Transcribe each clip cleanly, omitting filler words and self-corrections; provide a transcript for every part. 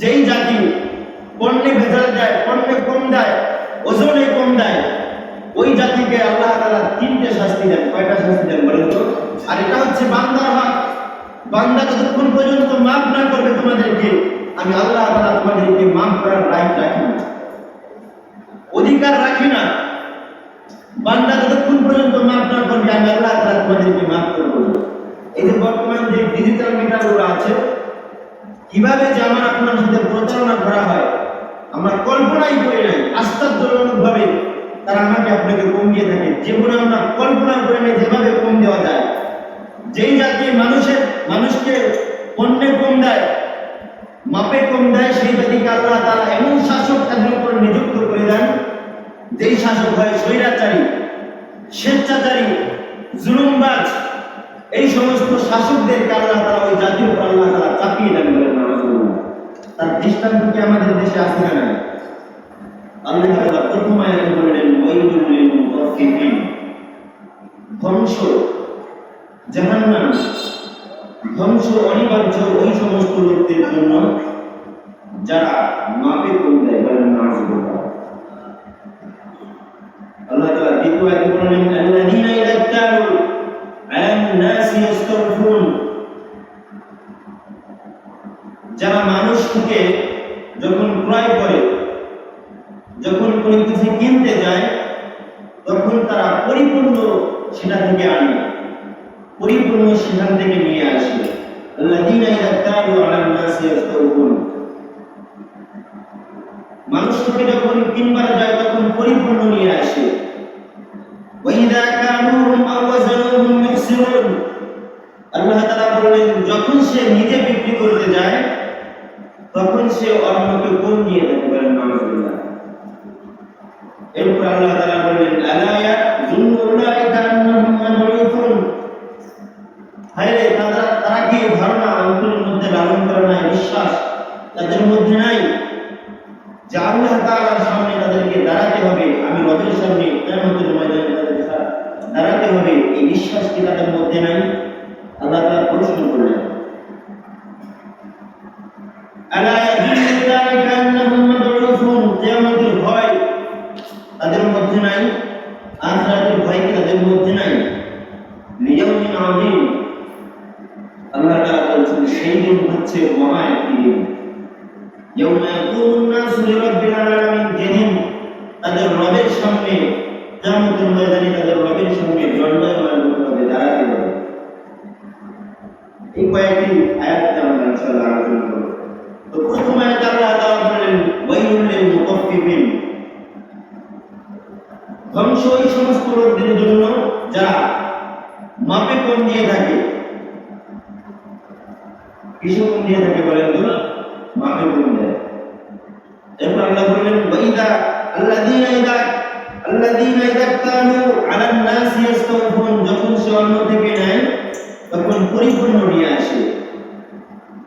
যেই জাতি পণ্যে ভেজাল দেয়, পণ্যে কম দেয়, ওজনে কম দেয়, ওই জাতিকে আল্লাহ তাআলা তিনটে শাস্তি দেন। কয়টা শাস্তি দেন বলেন তো? আর এটা হচ্ছে বান্দার হক। বান্দা যতক্ষণ পর্যন্ত মাফ না করবে তোমাদেরকে, আমি আল্লাহ তাআলা তোমাদেরকে মাফ করার রাইট রাখি না, অধিকার রাখি না। বান্দা যতক্ষণ পর্যন্ত মাফ না করবে, আমি আল্লাহ তাআলা তোমাদেরকে মাফ করব না। এই যে বর্তমান যে ডিজিটাল মিটারগুলো আছে, কিভাবে যে আমার আপনার সাথে প্রতারণা করা হয় আমরা কল্পনাই করি নাই। আশ্চর্যজনকভাবে তারা আমাকে আপনাকে কম দিয়ে থাকে, যেগুলো আমরা কল্পনা করে নেই যেভাবে কম দেওয়া যায়। যেই জাতি মানুষকে পণ্যে কম দেয়, মাপে কম দেয়, সেই জাতিকে আল্লাহ তাআলা এমন শাসক তাদের উপর নিযুক্ত করে দেন, যেই শাসক হয় স্বৈরাচারী, স্বেচ্ছাচারী, জুলুমবাজ। এই সমস্ত শাসকদেরকে আল্লাহ তাআলা ওই জাতির উপর আল্লাহ তাআলা চাপিয়ে দেন। বলেন নাউজুবিল্লাহ। তার দৃষ্টান্ত কি আমাদের দেশে আছে না? আল্লাহ তাআলা প্রথম আয়াতে বললেন ওয়াইলুল লিল মুতাফফিফিন, ধ্বংস, জাহান্নাম, ধ্বংস অনিবার্য ওই সমস্ত লোকদের জন্য যারা মাপে কম দেয়। বলেন নাউজুবিল্লাহ। আল্লাহ তাআলা দ্বিতীয় আয়াতে বললেন আল্লাযীনা ইযা কালু আলান নাসি ইস্তাওফুন, যারা মানুষ থেকে যখন ক্রয় করে, যখন কোনো কিছু কিনতে যায়, তখন তারা পরিপূর্ণ সেটা থেকে আনে, পরিপূর্ণ সেখান থেকে নিয়ে আসে। আল্লাযীনা ইযা কালু আলান নাসি ইস্তাওফুন, মানুষ থেকে যখন কিনবার যায় তখন পরিপূর্ণ নিয়ে আসে। ওয়া ইযা কালুহুম আও ওয়াজানুহুম ইউখসিরুন, আল্লাহ তাআলা বলেন যখন সে নিজে বিক্রি করতে যায় তখন সে অন্যকে কম নিয়ে থাকে। বলেন নাউজুবিল্লাহ। এরপর আল্লাহ তাআলা বলেন আলা ইয়াযুন্নু উলাইকা আন্নাহুম মাবউসুন, হায়রে তারা কি ধারণা অন্তরের মধ্যে লালন করে নাই, বিশ্বাস তাদের মধ্যে নাই যে আল্লাহ তাআলার সামনে তাদেরকে দাঁড়াতে হবে, আমি রবের সামনে কিয়ামতের ময়দানে তাদেরকে দাঁড়াতে হবে, এই বিশ্বাস কি তাদের মধ্যে নাই? আল্লাহ তাআলা প্রশ্ন করলেন আলা ইয়াযুন্নু উলাইকা আন্নাহুম মাবউসুন, কিয়ামতের ভয় তাদের মধ্যে নাই, আখিরাতের ভয় কি তাদের মধ্যে নাই? লিয়াউমিন আযীম, আল্লাহ তাআলা বলেছেন সেই দিন হচ্ছে মহা একটি দিন। ইয়াউমা ইয়াকুমুন নাসু লিরাব্বিল আলামিন, যেদিন তাদের রবের সামনে, কিয়ামতের ময়দানে তাদের রবের সামনে দণ্ডায়মান হবে, দাঁড়াতে হবে। এই কয়েকটি আয়াত আমরা ইনশাআল্লাহ আলোচনা করব। তো প্রথম আয়াতে আল্লাহ তাআলা বলেন ওয়াইলুল লিল মুতাফফিফিন, ধ্বংস ওই সমস্ত লোকদের জন্য যারা মাপে কম দিয়ে থাকে। কিসে কম দিয়ে থাকে বলেন তো? মাপে কম দেয়। এরপর আল্লাহ বললেন ওয়াইদা আল্লাযীনা ইযা কালু আলান নাসি ইস্তাওফুন, যখন সে অন্য থেকে নেয় তখন পরিপূর্ণ নিয়ে আসে।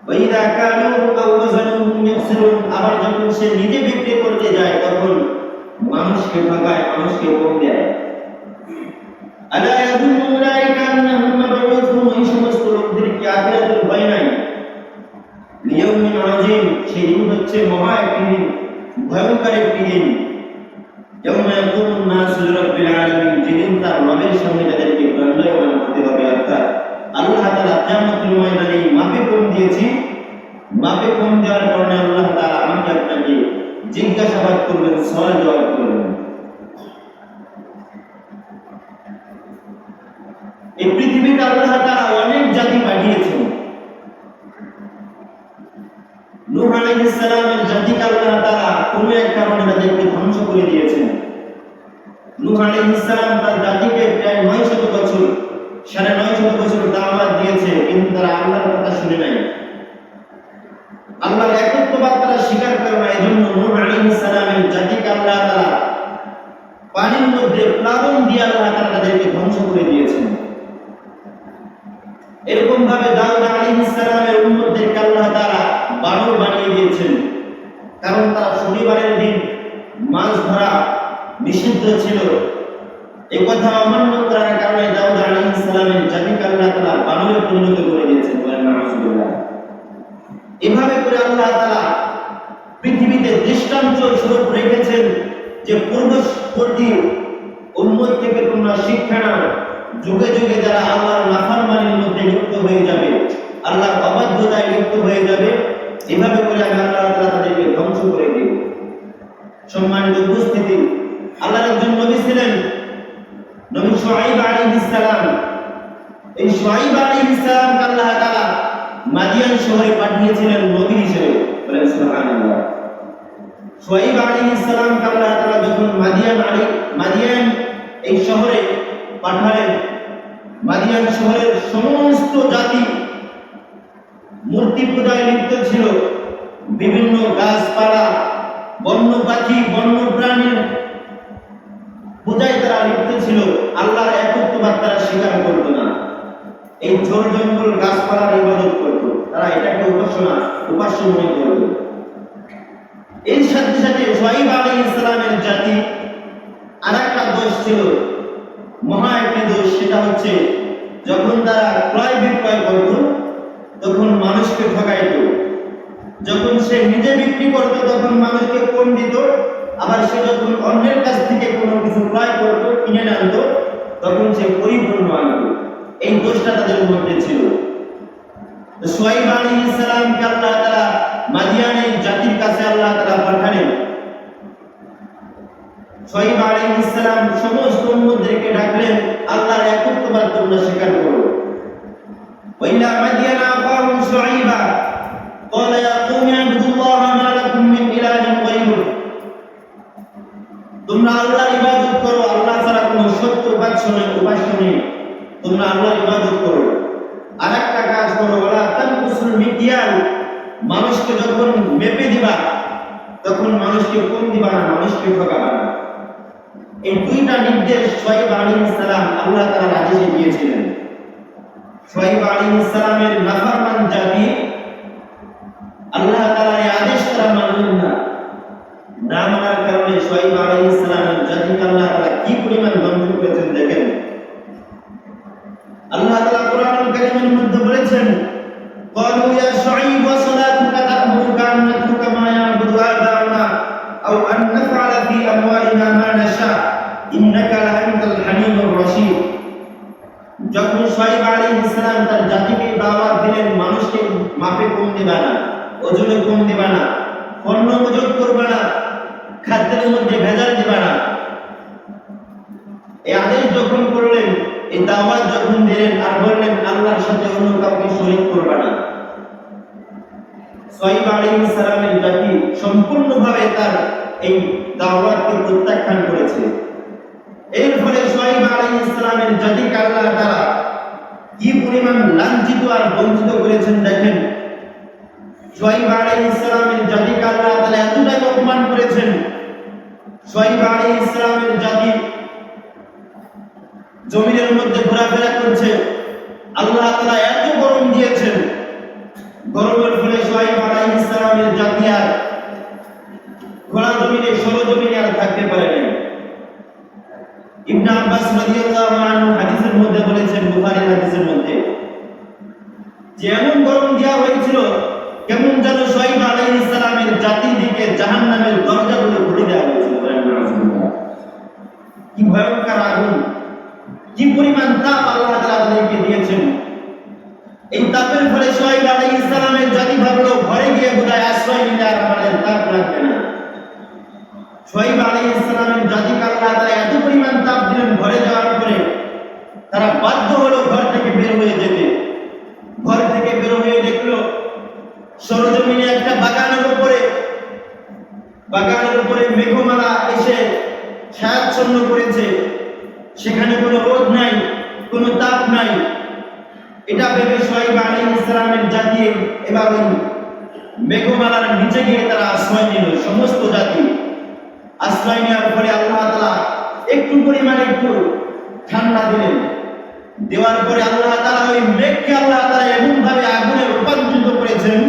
ওয়াইদা কালু আও ওয়াজানুহুম ইউখসিরুন, আবার যখন সে নিজে বিক্রি করতে যায় তখন মানুষকে ঠকায়, মানুষকে কম দেয়। আলা ইয়াযুন্নু উলাইকা আন্নাহুম মাবউসুন, এই সমস্ত লোকদের কি আখিরাতের ভয় নাই? লিয়াউমিন আযীম, সেই দিন হচ্ছে মহা একটি দিন, ভয়ঙ্কর একটি দিন। ইয়াউমা ইয়াকুমুন নাসু লিরাব্বিল আলামিন, যেদিন তার রবের সামনে তাদেরকে দণ্ডায়মান হতে হবে। অর্থাৎ আল্লাহ তাআলা কিয়ামতের ময়দানে মাপে কম দিয়েছি, মাপে কম দেওয়ার কারণে আল্লাহ তাআলা আমাকে আপনাকে জিজ্ঞাসাবাদ করবেন, সওয়াল জবাব করবেন। এই পৃথিবীতে আল্লাহ তাআলা অনেক জাতি পাঠিয়েছেন। নূহ আলাইহিস সালামের জাতিকে আল্লাহ তাআলা কোন এক কারণে তাদেরকে ধ্বংস করে দিয়েছেন। নূহ আলাইহিস সালাম তার জাতিকে প্রায় 900 বছর, 950 বছর দাওয়াত দিয়েছে, কিন্তু তারা আল্লাহর কথা শুনে নাই, আল্লাহর একত্ববাদ তারা স্বীকার করে না। এজন্য নূহ আলাইহিস সালামের জাতিকে আল্লাহ তাআলা পানির মধ্যে প্লাবন দিয়ে আল্লাহ তাআলা তাদেরকে ধ্বংস করে দিয়েছেন। এরকম ভাবে দাউদ আলাইহিস সালামের উম্মতদেরকে আল্লাহ তাআলা বানর বানিয়ে দিয়েছেন, কারণ তারা শনিবারের দিন মাছ ধরা নিষিদ্ধ ছিল। এই কথা অমান্য করার কারণে দাউদ আলাইহিস সালামের জাতিকে আল্লাহ তাআলা বানরে পরিণত করে দিয়েছেন। বলেন নাউজুবিল্লাহ। এভাবে করে আল্লাহ তাআলা পৃথিবীতে দৃষ্টান্ত স্বরূপ রেখেছেন যে পূর্ববর্তী উম্মত থেকে তোমরা শিক্ষা নাও, যুগে যুগে যারা আল্লাহর নাফরমানির মধ্যে লিপ্ত হয়ে যাবে, আল্লাহর অবাধ্যতায় লিপ্ত হয়ে যাবে, এভাবে করে আমি আল্লাহ তাআলা তাদেরকে ধ্বংস করে দেব। সম্মানিত উপস্থিতি, আল্লাহর একজন নবী ছিলেন নবী শুআইব আলাইহিস সালাম। এই শুআইব আলাইহিস সালামকে আল্লাহ তাআলা মাদিয়ান শহরে পাঠিয়েছিলেন নবী হিসেবে। বলেন সুবহানাল্লাহ। শুআইব আলাইহিস সালামকে আল্লাহ তাআলা যখন মাদিয়ান এই শহরে পাঠালেন, মাদিয়ান শহরের সমস্ত জাতি মূর্তি পূজায় লিপ্ত ছিল। বিভিন্ন গাছপালা, বন্য পাখি, বন্য প্রাণীর পূজায় তারা লিপ্ত ছিল। আল্লাহর একত্ববাদ তারা স্বীকার করত না। এই ঝোড় জঙ্গল গাছপালার ইবাদত করত, তারা এটাকে উপাস্য মনে করত। এর সাথে সাথে শুআইব আলাইহিস সালামের জাতি আরেকটা দোষ ছিল, মহা একটি দোষ। সেটা হচ্ছে যখন তারা ক্রয় বিক্রয় করত তখন মানুষকে ঠকাইত। যখন সে নিজে বিক্রি করত তখন মানুষকে কম দিত, আবার সে যখন অন্যের কাছ থেকে কোনো কিছু ক্রয় করত, কিনে আনত, তখন সে পরিপূর্ণ আনত। এই দোষটা তাদের মধ্যে ছিল। শুআইব আলাইহিস সালামকে আল্লাহ তাআলা মাদিয়ানের জাতির কাছে আল্লাহ তাআলা পাঠালেন। শুআইব আলাইহিস সালাম সমস্ত উম্মতদেরকে ডাকলেন, আল্লাহর একত্ববাদ তোমরা স্বীকার করো। ওয়াইলা মাদিয়ানা আখাহুম শুআইবা ক্বালা ইয়া কওমি আবুদুল্লাহ মা লাকুম মিন ইলাহিন গায়রুহু। তোমরা আল্লাহর ইবাদত করো, আল্লাহ ছাড়া কোনো সত্য উপাস্য নেই। তোমরা আল্লাহর ইবাদত করো। আরেকটা কাজ করো, ওয়ালা তানকুসুল মিকিয়াল। মানুষকে যখন মেপে দিবা তখন মানুষকে কম দিবা না, মানুষকে ঠকাবা না। এই দুইটা নির্দেশ শুআইব আলাইহিস সালাম আল্লাহ তাআলার আদেশে দিয়েছিলেন। শুআইব আলাইহিস সালামের নাফরমান জাতি আল্লাহ তাআলার এই আদেশ তারা মানলেন না। না মানার কারণে শুআইব আলাইহিস সালামের জাতিকে আল্লাহ তাআলা কি পরিমাণ ধ্বংস করেছেন দেখেন। আল্লাহ তাআলা কোরআনুল কারীমের মধ্যে বলেছেন, ক্বালু ইয়া শুআইব সালাতুকা তা'মুরুকা আন নাতরুকা মা ইয়া'বুদু আবাউনা আও আন নাফআলা ফি আমওয়ালিনা মা নাশা ইন্নাকা লাআনতাল হালিমুর রাশীদ। যখন শুআইব আলাইহিস সালাম তার জাতিকে দাওয়াত দিলেন, মানুষকে মাপে কম দিবা না, ওজনে কম দিবা না, পণ্য মজুত করবা না, খাদ্যের মধ্যে ভেজাল দিবা না, এই আদেশ যখন করলেন, এই দাওয়াত যখন দিলেন, আর বললেন আল্লাহর সাথে অন্য কাউকে শরীক করবা না, শুআইব আলাইহিস সালামের জাতি সম্পূর্ণভাবে তার এই দাওয়াতকে প্রত্যাখ্যান করেছে। এর ফলে শুআইব আলাইহিস সালামের জাতিকে আল্লাহ তাআলা কি পরিমাণ লাঞ্ছিত আর বঞ্চিত করেছেন দেখেন। শুআইব আলাইহিস সালামের জাতিকে আল্লাহ তাআলা এতটাই অপমান করেছেন। শুআইব আলাইহিস সালামের জাতি জমিনের মধ্যে ঘোরাফেরা করছে, আল্লাহ তাআলা এত গরম দিয়েছেন, গরমের ফলে শুআইব আলাইহিস সালামের জাতি আর খোলা জমিনে, সরজমিনে আর থাকতে পারে না। ইবনে আব্বাস রাদিয়াল্লাহু আনহু হাদিসের মধ্যে বলেছেন, বুখারীর হাদিসের মধ্যে, যে এমন গরম দেওয়া হয়েছিল কেমন যেন শুআইব আলাইহিস সালামের জাতির দিকে জাহান্নামের দরজাগুলো খুলে দেওয়া হয়েছিল। কি ভয়ঙ্কর আগুন, কি পরিমাণ তাপ আল্লাহ তাআলা তাদেরকে দিয়েছেন। এই তাপের ফলে শুআইব আলাইহিস সালামের জাতি ভাবলো ঘরে গিয়ে বোধহয় আশ্রয় নিলে আর আমাদের তাপ লাগবে না। শুআইব আলাইহিস সালামের জাতিকে আল্লাহ তাআলা এত পরিমাণ তাপ দিলেন, ঘরে যাওয়ার পরে তারা বাধ্য হলো ঘর থেকে বের হয়ে যেতে। ঘর থেকে বের হয়ে দেখলো সরজমিনে একটা বাগানের উপরে মেঘমালা এসে ছায়াচ্ছন্ন করেছে, সেখানে কোনো রোদ নাই, কোনো তাপ নাই। এটা ভেবে শুআইব আলাইহিস সালামের জাতি এবার ওই মেঘমালার নিচে গিয়ে তারা আশ্রয় নিল। সমস্ত জাতি আশ্রয় নেওয়ার পরে আল্লাহ তাআলা একটু পরিমাণে একটু ঠান্ডা দিলেন। দেওয়ার পরে আল্লাহ তাআলা ওই মেঘকে আল্লাহ তাআলা এমন ভাবে আগুনে রূপান্তরিত করেছেন,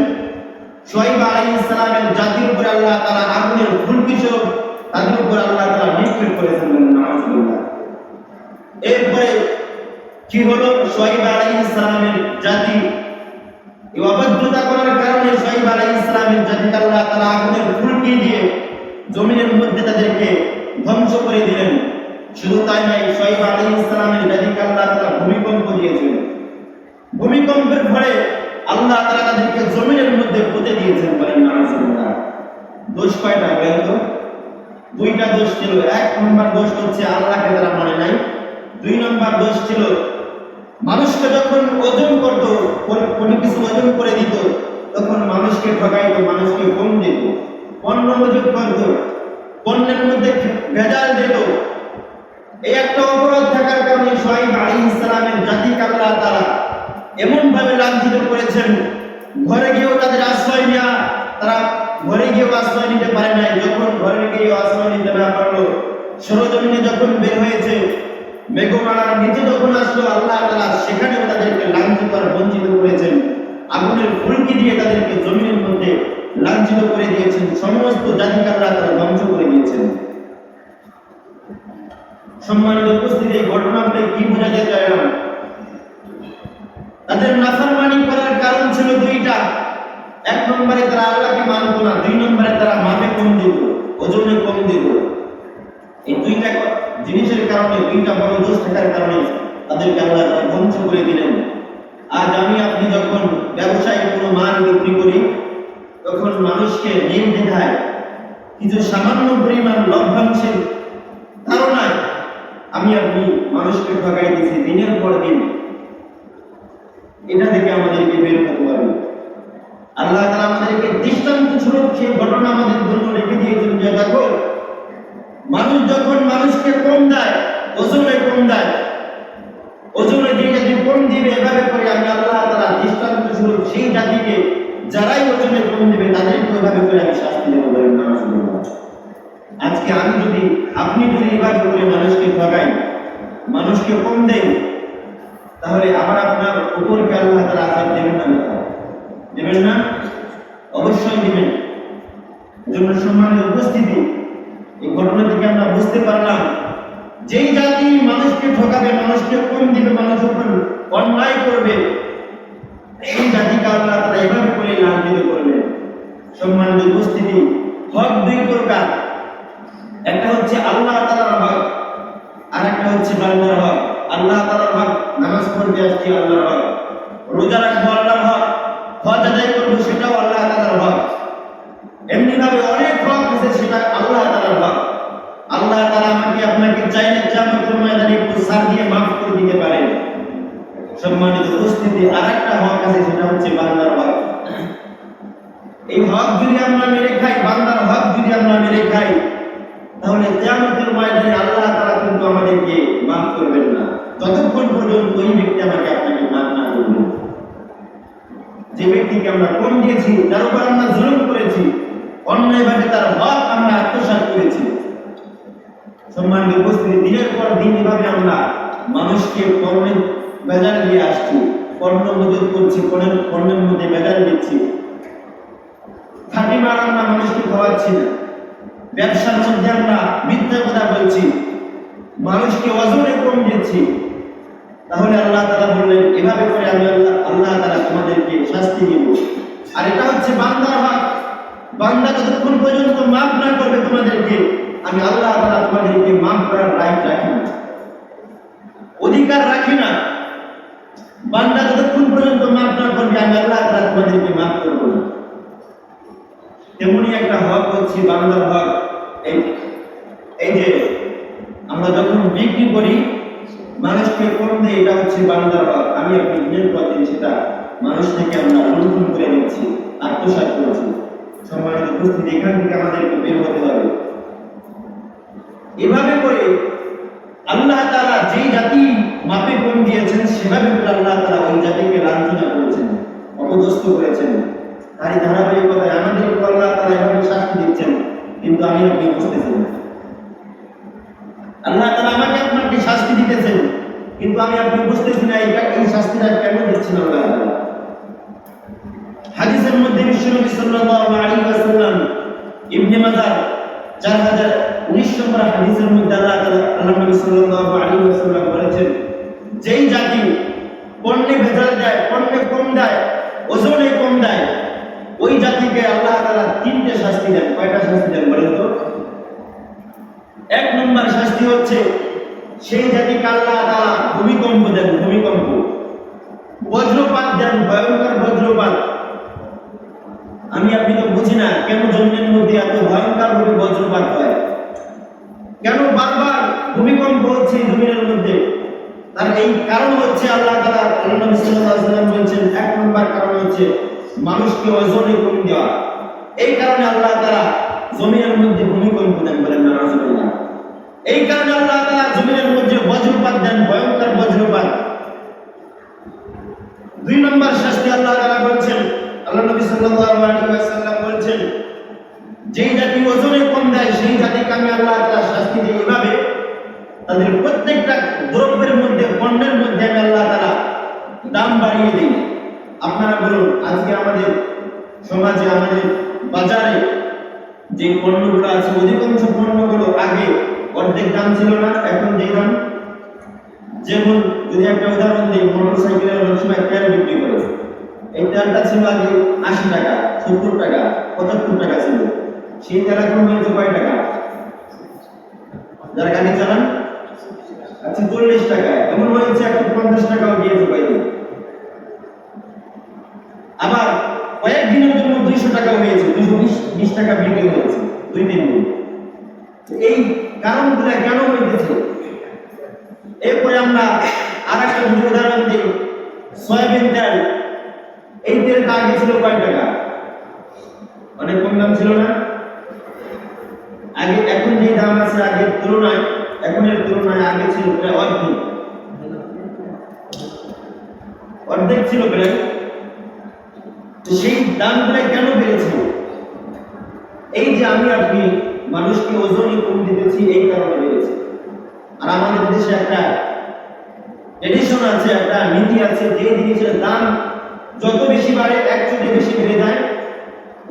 শুআইব আলাইহিস সালামের জাতির উপরে আল্লাহ তাআলা আগুনের ফুলকিস্বরূপ তাদের উপর আল্লাহ তাআলা নিক্ষেপ করেছেন। নাউযুবিল্লাহ। এরপরে কি হলো, শুআইব আলাইহিস সালামের জাতি এই অবাধ্যতা করার কারণে শুআয়ব আলাইহিস সালামের জাতিকে আল্লাহ তাআলা আগুনের ফুলকি দিয়ে জমিনের মধ্যে তাদেরকে ধ্বংস করে দিলেন। শুধু তাই নয়, শুআয়ব আলাইহিস সালামের জাতিকে আল্লাহ তাআলা ভূমিকম্প দিয়েছিলেন। ভূমিকম্পের ফলে আল্লাহ তাআলা তাদেরকে জমিনের মধ্যে পুঁতে দিয়েছেন। বলেন নাউজুবিল্লাহ। দোষ কয়টা গেল? তো দুইটা দোষ ছিল। এক নম্বর দোষ হচ্ছে আল্লাহকে তারা মানে নাই। দুই নম্বর দোষ ছিল মানুষকে যখন ওজন করতো, কোনো কিছু ওজন করে দিত, তখন মানুষকে ঠকাইতো, মানুষকে কম দিত, পণ্য মজুত করত, পণ্যের মধ্যে ভেজাল দিত। এই একটা অপরাধ থাকার কারণে শুআয়ব আলাইহিস সালামের জাতিকে আল্লাহ তাআলা এমন ভাবে লাঞ্ছিত করেছেন। ঘরে গিয়েও তাদের আশ্রয় নেওয়া, তারা ঘরে গিয়েও আশ্রয় নিতে পারে নাই। যখন ঘরে গিয়েও আশ্রয় নিতে না পারলো, সরজমিনে যখন বের হয়েছে, মেঘমালার নিচে যখন আসলো, আল্লাহ তাআলা সেখানেও তাদেরকে লাঞ্ছিত আর বঞ্চিত করেছেন। আগুনের ফুলকি দিয়ে তাদেরকে জমিনের মধ্যে লাঞ্ছিত করে দিয়েছেন। সমস্ত জাতিকে আল্লাহ তাআলা ধ্বংস করে দিয়েছেন। সম্মানিত উপস্থিতি, এই ঘটনাটা কি বোঝাতে চাইলাম? তাদের নাফরমানি করার কারণ ছিল দুইটা। এক নম্বরে তারা আল্লাহকে মানত না, দুই নম্বরে তারা মাপে কম দিত, ওজনে কম দিত। এই দুইটা জিনিসের কারণে, দুইটা বড় দোষ থাকার কারণে তাদেরকে আল্লাহ ধ্বংস করে দিলেন। আজ আমি আপনি যখন ব্যবসায় কোনো মাল বিক্রি করি, তখন মানুষকে নির্দ্বিধায় কিছু সামান্য পরিমাণ লভ্যাংশের ধারণায় আমি আপনি মানুষকে ঠকাই দিচ্ছি দিনের পর দিন। এটা থেকে আমাদেরকে বের হতে হবে। আল্লাহ তাআলা আমাদেরকে দৃষ্টান্ত স্বরূপ সেই ঘটনা আমাদের জন্য রেখে দিয়েছেন যে দেখো, মানুষ যখন মানুষকে কম দেয়, ওজনে কম দেয়, ওজনে যে জাতি কম দিবে, এভাবে করে আমি আল্লাহ তাআলা দৃষ্টান্ত স্বরূপ সেই জাতিকে যারাই ওজনে কম দিবে তাদেরকে ওইভাবে করে আমি শাস্তি দেবো। বলেন নাউজুবিল্লাহ। আজকে আমি যদি, আপনি যদি এভাবে করে মানুষকে ঠকাই, মানুষকে কম দেন, তাহলে আবার আপনার উপরকে আল্লাহ তাআলা আযাব দেবেন না? দেবেন না? অবশ্যই দেবেন। এজন্য সম্মানিত উপস্থিতি, এই ঘটনা থেকে আমরা বুঝতে পারলাম, যেই জাতি মানুষকে ঠকাবে, মানুষকে কম দিবে, মানুষের উপর অন্যায় করবে, এই জাতিকে আল্লাহ তাআলা এভাবে করে লাঞ্ছিত করবেন। সম্মানিত উপস্থিতি, হক দুই প্রকার। একটা হচ্ছে আল্লাহ তাআলার হক, আর একটা হচ্ছে বান্দার হক। আল্লাহ তাআলার হক, নামাজ পড়তে আসছি আল্লাহর হক, রোজা রাখবো আল্লাহর হক, হজ আদায় করবো সেটাও আল্লাহ তাআলার হক। এমনি ভাবে অনেক হক আছে, সেটা আল্লাহ তাআলার হক। আল্লাহ তাআলা আমাকে আপনাকে চাইলে কিয়ামতের ময়দানে একটু ছাড় দিয়ে মাফ করে দিতে পারেন। সম্মানিত উপস্থিতি, আরেকটা হক আছে, সেটা হচ্ছে বান্দার হক। এই হক যদি আমরা মেরে খাই, বান্দার হক যদি আমরা মেরে খাই, তাহলে কিয়ামতের ময়দানে আল্লাহ তাআলা কিন্তু আমাদেরকে মাফ করবেন না, যতক্ষণ পর্যন্ত ওই ব্যক্তি আমাকে আপনাকে মাফ না করবেন। যে ব্যক্তিকে আমরা কম দিয়েছি, যার উপর আমরা জুলুম করেছি, অন্যায়ভাবে তার হক আমরা আত্মসাৎ করেছি। সম্মানিত উপস্থিতি, দিনের পর দিন এভাবে আমরা মানুষকে পণ্যের ভেজাল দিয়ে আসছি, পণ্য মজুত করছি, পণ্যের মধ্যে ভেজাল দিচ্ছি, খাঁটি মাল আমরা মানুষকে খাওয়াচ্ছি না, ব্যবসার মধ্যে আমরা মিথ্যা কথা বলছি, মানুষকে ওজনে কম দিচ্ছি। তাহলে আল্লাহ তাআলা বললেন, এভাবে করে আমি আল্লাহ তাআলা তোমাদেরকে শাস্তি দেব। আর এটা হচ্ছে বান্দার হক। বান্দা যতক্ষণ পর্যন্ত মাফ না করবে তোমাদেরকে, আমি আল্লাহ তাআলা তোমাদেরকে মাফ করার রাইট রাখি না, অধিকার রাখি না। বান্দা যতক্ষণ পর্যন্ত মাফ না করবে, আমি আল্লাহ তাআলা তোমাদেরকে মাফ করব না। তেমনি একটা হক হচ্ছে বান্দার হক। এই যে আমরা যখন বিক্রি করি, মানুষকে কম দেয়, এটা হচ্ছে বান্দার হক। আমি আপনি দিনের পর দিন সেটা মানুষ থেকে আমরা লুণ্ঠন করে নিচ্ছি, আত্মসাৎ করছি। সম্মানিত উপস্থিতি, এখান থেকে আমাদেরকে বের হতে হবে। এভাবে করে আল্লাহ তাআলা যেই জাতি মাপে কম দিয়েছেন, সেভাবে করে আল্লাহ তাআলা ওই জাতিকে লাঞ্ছনা করেছেন, অপদস্থ করেছেন। তারই ধারাবাহিকতায় আমাদের উপর আল্লাহ তাআলা এভাবে শাস্তি দিচ্ছেন, কিন্তু আমি আপনি বুঝতেছি না। আল্লাহ তাআলা আমাকে আপনাকে শাস্তি দিতেছেন, কিন্তু আমি আপনি বুঝতেছি না এই শাস্তিটা কেন দিচ্ছেন আল্লাহ তাআলা। হাদিসের মধ্যে বিশ্বনবী সাল্লাল্লাহু আলাইহি ওয়াসাল্লাম, ইবনে মাজাহ 4019 নম্বর হাদিসের মধ্যে আল্লাহ নবী সাল্লাল্লাহু আলাইহি ওয়াসাল্লাম বলেছেন, যেই জাতি পণ্যে ভেজাল দেয়, পণ্যে কম দেয়, ওজনে কম দেয়, ওই জাতিকে আল্লাহ তাআলা তিনটে শাস্তি দেন। কয়টা শাস্তি দেন বলেন তো? এক নম্বর শাস্তি হচ্ছে সেই জাতিকে আল্লাহ তাআলা ভূমিকম্প দেন, ভূমিকম্প, বজ্রপাত দেন, ভয়ঙ্কর বজ্রপাত। আমি আপনি তো বুঝি না কেন জমিনের মধ্যে এত ভয়ঙ্কর ভাবে বজ্রপাত হয়, কেন বারবার ভূমিকম্প হচ্ছে জমিনের মধ্যে। তার এই কারণ হচ্ছে আল্লাহ তাআলা, আল্লাহ নবী সাল্লাল্লাহু আলাইহি ওয়াসাল্লাম বলেছেন, এক নম্বর কারণ হচ্ছে মানুষকে ওজনে কম দেওয়া। এই কারণে আল্লাহ তাআলা জমিনের মধ্যে ভূমিকম্প দেন, বলেন নাউজুবিল্লাহ। এই কারণে আল্লাহ তাআলা জমিনের মধ্যে বজ্রপাত দেন, ভয়ঙ্কর বজ্রপাত। দুই নম্বর শাস্তি আল্লাহ তাআলা বলেছেন, আল্লাহ নবী সাল্লাল্লাহু আলাইহি ওয়াসাল্লাম বলেছেন, যেই জাতি ওজনে কম দেয় সেই জাতিকে আমি আল্লাহ তাআলা শাস্তি দিই এভাবে, তাদের প্রত্যেকটা দ্রব্যের মধ্যে, পণ্যের মধ্যে আমি আল্লাহ তাআলা দাম বাড়িয়ে দিই। আপনারা বলুন, আজকে আমাদের সমাজে, আমাদের বাজারে যে পণ্যগুলো আছে, অধিকাংশ পণ্যগুলো আগে অর্ধেক দাম ছিল না, এখন যে দাম। যেমন যদি একটা উদাহরণ দিই, মোটরসাইকেলের অনেক সময় তেল বিক্রি করে, এই তেলটা ছিল আগে 80 টাকা, 70 টাকা, 75 টাকা ছিল। সেই তেল এখন হয়েছে কয় টাকা? যারা গাড়ি চালান, আচ্ছা 40 টাকা, এমন হয়েছে 150 টাকাও গিয়েছে কয়েকদিন। আবার কয়েকদিনের জন্য 200 টাকা হয়েছে, 220 টাকা বিক্রি হয়েছে 2-3 দিন। এই কারণগুলো কেন হইতেছে? এরপরে আমরা আর একটা উদাহরণ দিই, সয়াবিন তেল। এই তেলটা আগে ছিল কয় টাকা? অনেক কম দাম ছিল না আগে? এখন যে দাম আছে আগের তুলনায়, এখনের তুলনায় আগে ছিল প্রায় অর্ধেক ছিল প্রায়। তো সেই দামগুলো কেন বেড়েছে? এই যে আমি আপনি মানুষকে ওজনে কম দিতেছি, এই কারণে বেড়েছে। আর আমাদের দেশে একটা ট্রেডিশন আছে, একটা নীতি আছে, যে জিনিসের দাম যত বেশি বাড়ে, 1 চুটি বেশি বেড়ে যায়,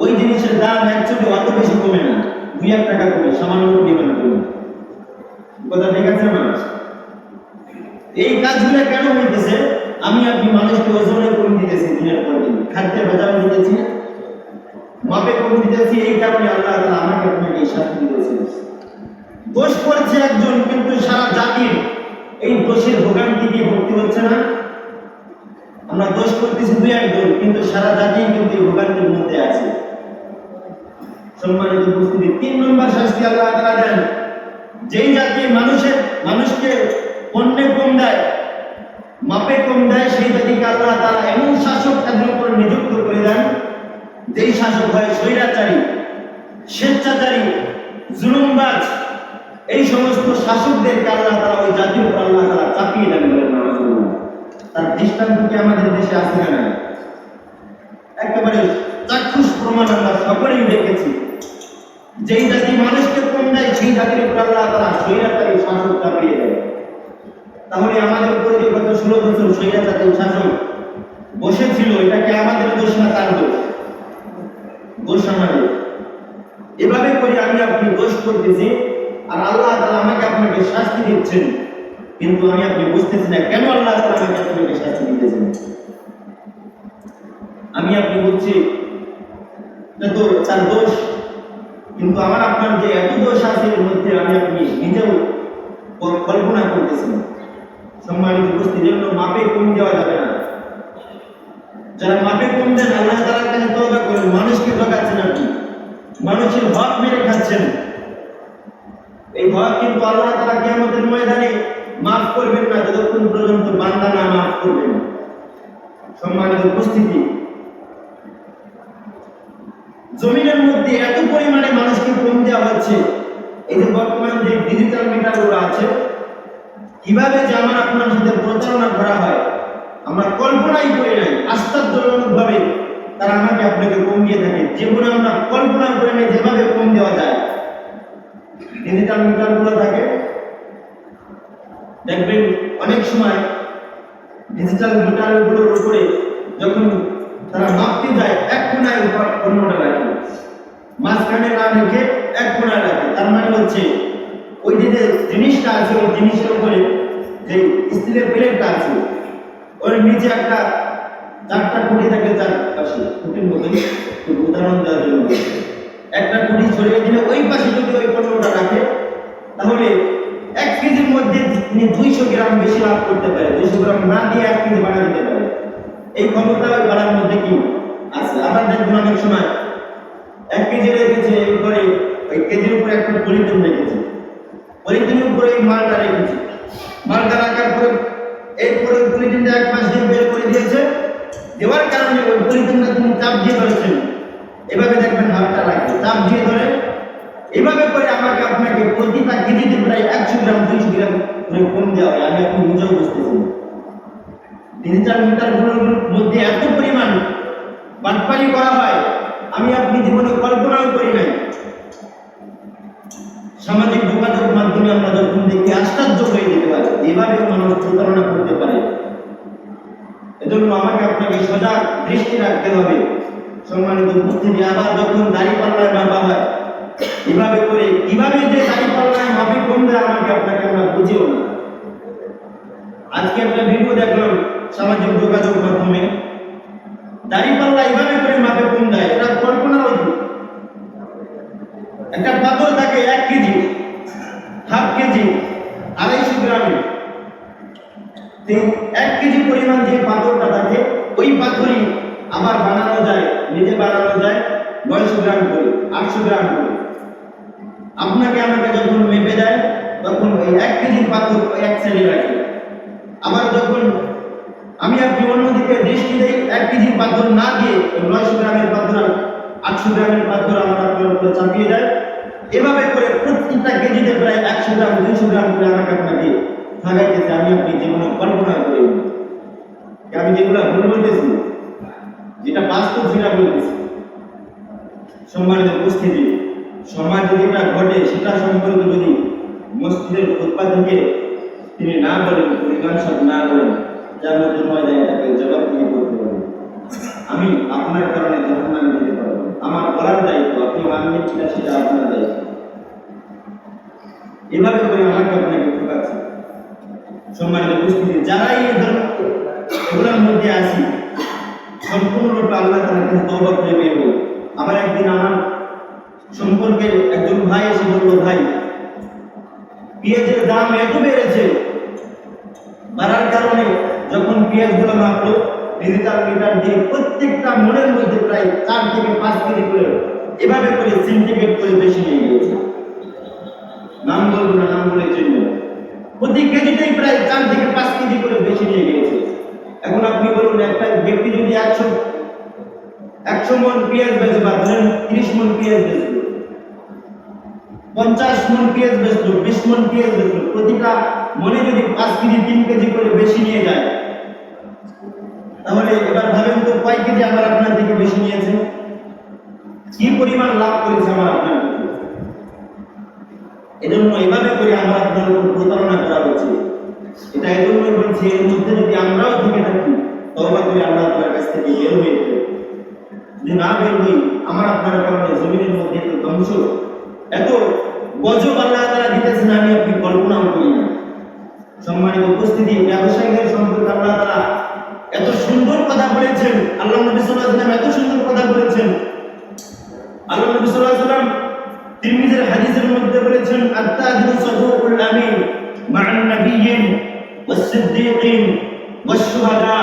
ওই জিনিসের দাম 1 চুটি অত বেশি কমে না, 2-1 টাকা কমে, সামান্য পরিমাণ কমে। কথা ঠিক আছে না? এই কাজগুলো কেন হইতেছে? আমি আপনি মানুষকে ওজনে কম দিতেছি, দিনের পর দিন খাদ্যে ভেজাল দিতেছি, মাপে কম দিতেছি। এই কারণে আল্লাহ তাআলা আমাকে আপনাকে এই শাস্তি দিতেছেন। দোষ করছে একজন, কিন্তু সারা জাতির এই দোষের ভোগান্তিকে ভর্তি হচ্ছে না। আমরা দোষ করতেছি 2-1 জন, কিন্তু সারা জাতি কিন্তু এই ভোগান্তির মধ্যে আছে। সম্মানিত উপস্থিতি, 3 নম্বর শাস্তি আল্লাহ তাআলা দেন, যেই জাতি মানুষকে পণ্যে কম দেয়, মাপে কম দেয়, সেই জাতিকে আল্লাহ তাআলা এমন শাসক তাদের উপর নিযুক্ত করে দেন, যেই শাসক হয় স্বৈরাচারী, স্বেচ্ছাচারী, জুলুমবাজ। এই সমস্ত শাসকদেরকে আল্লাহ তাআলা ওই জাতির উপর আল্লাহ তাআলা চাপিয়ে দেন, বলেন নাউজুবিল্লাহ। তার দৃষ্টান্ত কি আমাদের দেশে আছে না? একেবারে চাক্ষুষ প্রমাণ আমরা সকলেই দেখেছি। যেই জাতি মানুষকে কম দেয়, সেই জাতির উপর আল্লাহ তাআলা স্বৈরাচারী শাসক চাপিয়ে দেয়। তাহলে আমাদের উপরে যে গত 16 বছর স্বৈরাচারী শাসক বসেছিল, এটা কি আমাদের দোষ না তার দোষ? দোষ আমাদের। এভাবে করে আমি আপনি দোষ করতেছি, আর আল্লাহ তাআলা আমাকে আপনাকে শাস্তি দিচ্ছেন, কিন্তু আমি আপনি বুঝতেছি না কেন আল্লাহ তাআলা আমাকে আপনাকে শাস্তি দিতেছেন। আমি আপনি বুঝছি যে তো তার দোষ, কিন্তু আমার আপনার যে এত দোষ আছে এর মধ্যে আমি আপনি নিজেও কল্পনা করতেছি না। সম্মানিত উপস্থিতি, জন্য মাপে কম দেওয়া যাবে না। যারা মাপে কম দেন, আল্লাহ তাআলার কাছে তওবা করেন। মানুষকে ঠকাচ্ছেন আপনি, মানুষের হক মেরে খাচ্ছেন। এই হক কিন্তু আল্লাহ তাআলা কিয়ামতের ময়দানে মাফ করবেন না, যতক্ষণ পর্যন্ত বান্দা না মাফ করবেন। সম্মানিত উপস্থিতি, জমিনের মধ্যে এত পরিমাণে মানুষকে কম দেওয়া হচ্ছে। এই যে বর্তমান যে ডিজিটাল মিটারগুলো আছে, কিভাবে যে আমার আপনার সাথে প্রতারণা করা হয় আমরা কল্পনাই করি নাই। আশ্চর্যজনকভাবে তারা আমাকে আপনাকে কমিয়ে থাকে, যেগুলো আমরা কল্পনা করে নেই যেভাবে কম দেওয়া যায়। ডিজিটাল মিটারগুলো থাকে, দেখবেন অনেক সময় ডিজিটাল মিটারগুলোর উপরে যখন তারা মাপতে যায়, 1 কোণায় উপর অন্যটা রাখে, মাঝখানে না রেখে 1 কোণায় রাখে। তার মানে হচ্ছে ওই যে জিনিসটা আছে, ওই জিনিসের উপরে যে স্টিলের প্লেটটা আছে, ওর নিচে একটা চারটা খুঁটি থাকে চারপাশে, খুঁটির মধ্যে উদাহরণ দেওয়ার জন্য একটা খুঁটি ছড়িয়ে দিলে ওই পাশে যদি ওই পণ্যটা রাখে, তাহলে 1 কেজির মধ্যে তিনি 200 গ্রাম বেশি লাভ করতে পারে। 200 গ্রাম না দিয়ে 1 কেজি বাড়া দিতে পারে। এই ক্ষমতা ওই বাড়ার মধ্যে কি আছে? আবার দেখবেন অনেক সময় 1 কেজি রেখেছে, এরপরে ওই কেজির উপরে একটা পলিথিন রেখেছে, পলিথিনের উপরে এই মালটা রেখেছে, মালটা রাখার পরে এরপরে পলিথিনটা এক পাশ দিয়ে বের করে দিয়েছে, দেওয়ার কারণে ওই পলিথিনটা তিনি চাপ দিয়ে ধরেছেন। এভাবে দেখবেন হাতটা রাখবে, চাপ দিয়ে ধরে এভাবে করে আমাকে আপনাকে প্রতিটা কেজিতে প্রায় 100 গ্রাম 200 গ্রাম করে কম দেওয়া হয়। আমি আপনি নিজেও বুঝতেছি ডিজিটাল মিটারগুলোর মধ্যে এত পরিমাণ বাটপারি করা হয়, আমি আপনি জীবনে কল্পনাও করি নাই। সামাজিক যোগাযোগ মাধ্যমে আমরা যখন দেখি আশ্চর্য হয়ে যেতে পারে, এভাবে মানুষ প্রতারণা করতে পারে। এজন্য আমাকে আপনাকে সজাগ দৃষ্টি রাখতে হবে। সম্মানিত উপস্থিতি, আবার যখন দাঁড়িপাল্লায় মাপা হয়, এভাবে করে কিভাবে যে দাঁড়িপাল্লায় মাপে কম দেয় আমাকে আপনাকে আমরা বুঝিও না। আজকে একটা ভিডিও দেখলাম সামাজিক যোগাযোগ মাধ্যমে, দাঁড়িপাল্লা এভাবে করে মাপে কম দেয়, এটা কল্পনার অতীত। একটা পাথর থাকে 1 কেজি, হাফ কেজি, 250 গ্রামের। 1 কেজি পরিমাণ যে পাথরটা থাকে, ওই পাথরই আবার বানানো যায়, নিজে বানানো যায় 900 গ্রাম করে, 800 গ্রাম করে। আপনাকে আমাকে যখন মেপে দেয়, তখন ওই 1 কেজি পাথর এক সাইডে রাখে। আবার যখন আমি আপনি অন্যদিকে দৃষ্টি দেই, 1 কেজি পাথর না দিয়ে 900 গ্রামের পাথর আর 800 গ্রামের পাথর আমার আপনার উপরে চাপিয়ে দেয়। এভাবে করে প্রত্যেকটা কেজিতে প্রায় 100 গ্রাম 200 গ্রাম করে আমাকে আপনাকে ভাগাইতেছে। আমি আপনি জীবনে কল্পনা করি, আমি যেগুলো ভুল বলতেছি, যেটা বাস্তব সেটা বলতেছি। সম্মানিত উপস্থিতি, সমাজে যেটা ঘটে সেটা সম্পর্কে যদি মসজিদের খুতবা থেকে তিনি না বলেন, পরিমাণসব না বলেন, যার মধ্যে ময়দায় এটাকে জবাবদিহি করতে পারেন। আমি আপনার কারণে জাহান্নামে যেতে পারবো, আমার বলার দায়িত্ব, আপনি মানবেন কিনা সেটা আপনার দায়িত্ব। এভাবে করে আমাকে আপনাকে ঠকাচ্ছে। সম্মানিত উপস্থিতি, যারাই এই ধরনের এগুলোর মধ্যে আসি, সম্পূর্ণরূপে আল্লাহ তাআলার কাছে তওবা করে বের হই। আবার একদিন আমার সম্পর্কের একজন ভাই এসে বলল, ভাই পেঁয়াজের দাম এত বেড়েছে, বাড়ার কারণে যখন পেঁয়াজগুলো মাপলো ডিজিটাল মিটার দিয়ে, প্রত্যেকটা মনের মধ্যে প্রায় 4 থেকে 5 কেজি করে এভাবে করে সিন্ডিকেট করে বেশি নিয়ে গিয়েছে। নাম বলবো না, নাম বলে চিনব, প্রতি কেজিতেই প্রায় 4 থেকে 5 কেজি করে বেশি নিয়ে গিয়েছে। এখন আপনি বলুন, একটা ব্যক্তি যদি 100 মন পেঁয়াজ বেচে, বা ধরেন 30 মন পেঁয়াজ বেচলো, 50 মন পেঁয়াজ বেচলো, 20 মন পেঁয়াজ বেচলো, প্রতিটা মনে যদি 5 কেজি 3 কেজি করে বেশি নিয়ে যায়, তাহলে এবার ভাবেন তো কয় কেজি আমার আপনার থেকে বেশি নিয়েছে, কি পরিমাণ লাভ করেছে আমার আপনার থেকে। এজন্য এভাবে করে আমরা আপনার উপর প্রতারণা করা হচ্ছে। এটা এজন্য বলছি, এর মধ্যে যদি আমরাও থেকে থাকি, তওবা করে আল্লাহ তাআলার কাছ থেকে বের হয়ে যাই। যদি না বের হই, আমার আপনার কারণে জমিনের মধ্যে এত ধ্বংস, এত গজব আল্লাহ তাআলা দিতেছেন, আমি আপনি কল্পনাও করি না। সম্মানিত উপস্থিতি, ব্যবসায়ীদের সম্পর্কে আল্লাহ তাআলা এত সুন্দর কথা বলেছেন, আল্লাহ নবী সাল্লাল্লাহু আলাইহি ওয়াসাল্লাম এত সুন্দর কথা বলেছেন। আল্লাহ নবী সাল্লাল্লাহু আলাইহি ওয়াসাল্লাম তিরমিজির হাদিসের মধ্যে বলেছেন, আত-তাজিরু সাদুকুল আমিন মা'আন নাবিয়্যিন ওয়াস-সিদ্দীকিন ওয়াশ-শুহাদা।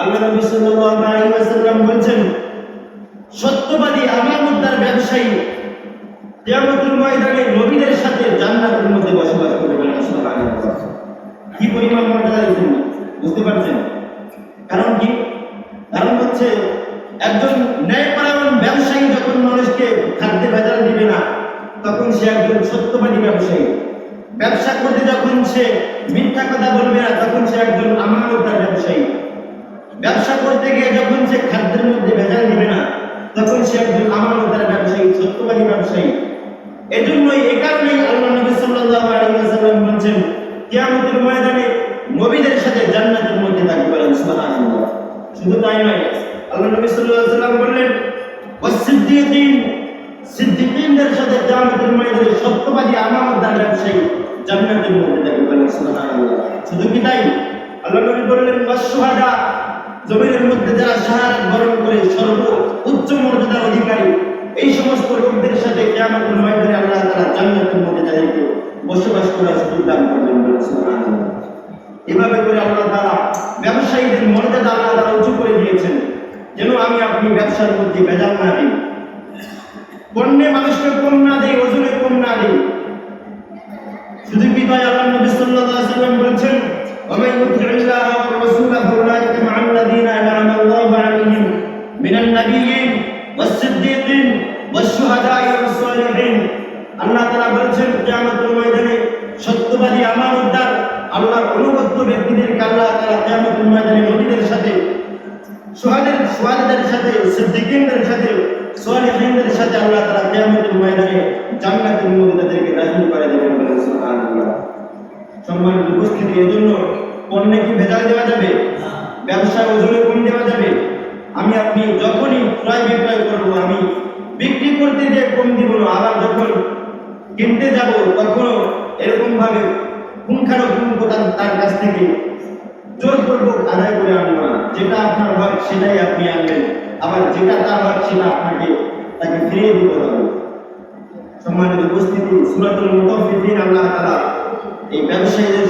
আল্লাহ নবী সাল্লাল্লাহু আলাইহি ওয়াসাল্লাম বলেছেন, সত্যবাদী আমানতদার ব্যবসায়ী কিয়ামতের ময়দানে নবীদের সাথে জান্নাতের মধ্যে বসবাস করবে। সুবহানাল্লাহ, কি পরিমাণ মর্যাদা দিয়েছেন, বুঝতে পারছেন? কারণ কি? কারণ হচ্ছে একজন ন্যায়পরায়ণ ব্যবসায়ী যখন মানুষকে খাদ্যে ভেজাল দিবে না, তখন সে একজন সত্যবাদী ব্যবসায়ী। ব্যবসা করতে যখন সে মিথ্যা কথা বলবে না, তখন সে একজন আমানতদার ব্যবসায়ী। ব্যবসা করতে গিয়ে যখন সে খাদ্যের মধ্যে ভেজাল দিবে না, তখন সে একজন আমানতদার ব্যবসায়ী, সত্যবাদী ব্যবসায়ী। এজন্যই এই কারণেই আল্লাহ নবী সাল্লাল্লাহু আলাইহি ওয়াসাল্লাম বলেছেন, কিয়ামতের ময়দানে নবীদের সাথে জান্নাতের মধ্যে থাকবে। সুবহানাল্লাহ। শুধু তাই নয়, আল্লাহ নবী সাল্লাল্লাহু আলাইহি ওয়াসাল্লাম বললেন, ওয়াস-সিদ্দীকিন, সিদ্দীকিনদের সাথে কিয়ামতের ময়দানে সত্যবাদী আমানতদার ব্যবসায়ী জান্নাতের মধ্যে থাকবে। সুবহানাল্লাহ। শুধু কি তাই, আল্লাহ নবী বললেন, ওয়াশ-শুহাদা, জমিনের মধ্যে যারা শাহাদাত বরণ করে সর্ব উচ্চ মর্যাদার অধিকারী, এই সমস্ত লোকদের সাথে কিয়ামতের ময়দানে আল্লাহ তাআলা জান্নাতের মধ্যে তাদেরকে বসবাস করার সুযোগ দান করবেন। সুবহানাল্লাহ। এভাবে করে আল্লাহ তাআলা ব্যবসায়ীদের মর্যাদা আল্লাহ তাআলা উঁচু করে দিয়েছেন, যেন আমি আপনি ব্যবসার মধ্যে ভেজাল না দিই, পণ্যে মানুষকে কম না দিই, ওজনে কম না দিই। শুধু কি তাই আল্লাহ নবী সাল্লাল্লাহু আলাইহি ওয়াসাল্লাম বলেছেন, ওয়া ইউতি'িল্লাহ ওয়া রাসূলাহু ফাউলাইকা মা'আল্লাযীনা আন'আমা আল্লাহু 'আলাইহিম মিনান নাবিয়্যিন ওয়াস-সিদ্দীকিন ওয়াশ-শুহাদা'i ওয়াস-সালিহিন। আল্লাহ তাআলা বলেছেন কিয়ামতের ময়দানে সত্যবাদী আমানতদার আল্লাহর অনুগত ব্যক্তিদেরকে আল্লাহ তাআলা কিয়ামতের ময়দানে নবীদের সাথে, শুহাদাদের সাথে, সিদ্দীকিনদের সাথে, সালিহিনদের সাথে আল্লাহ তাআলা কিয়ামতের ময়দানে জান্নাতের মধ্যে তাদেরকে দাখিল করে দেবেন। সুবহানাল্লাহ। সম্মানিত উপস্থিতি, এজন্য পণ্যে কি ভেজাল দেওয়া যাবে? ব্যবসায় ওজনে কম দেওয়া যাবে? আমি আপনি যখনই ক্রয় বিক্রয় করবো, আমি বিক্রি করতে গিয়ে কম দিব না, আবার যখন কিনতে যাব তখনও এরকম ভাবে পুঙ্খানুপুঙ্খ তার কাছ থেকে জোরপূর্বক আদায় করে আনবো না। যেটা আপনার হক সেটাই আপনি আনবেন, আবার যেটা তার হক সেটা আপনাকে তাকে ফিরিয়ে দিতে হবে। সম্মানিত উপস্থিতি, সূরাতুল মুতাফফিফিন আল্লাহ তাআলা এই ব্যবসায়ীদের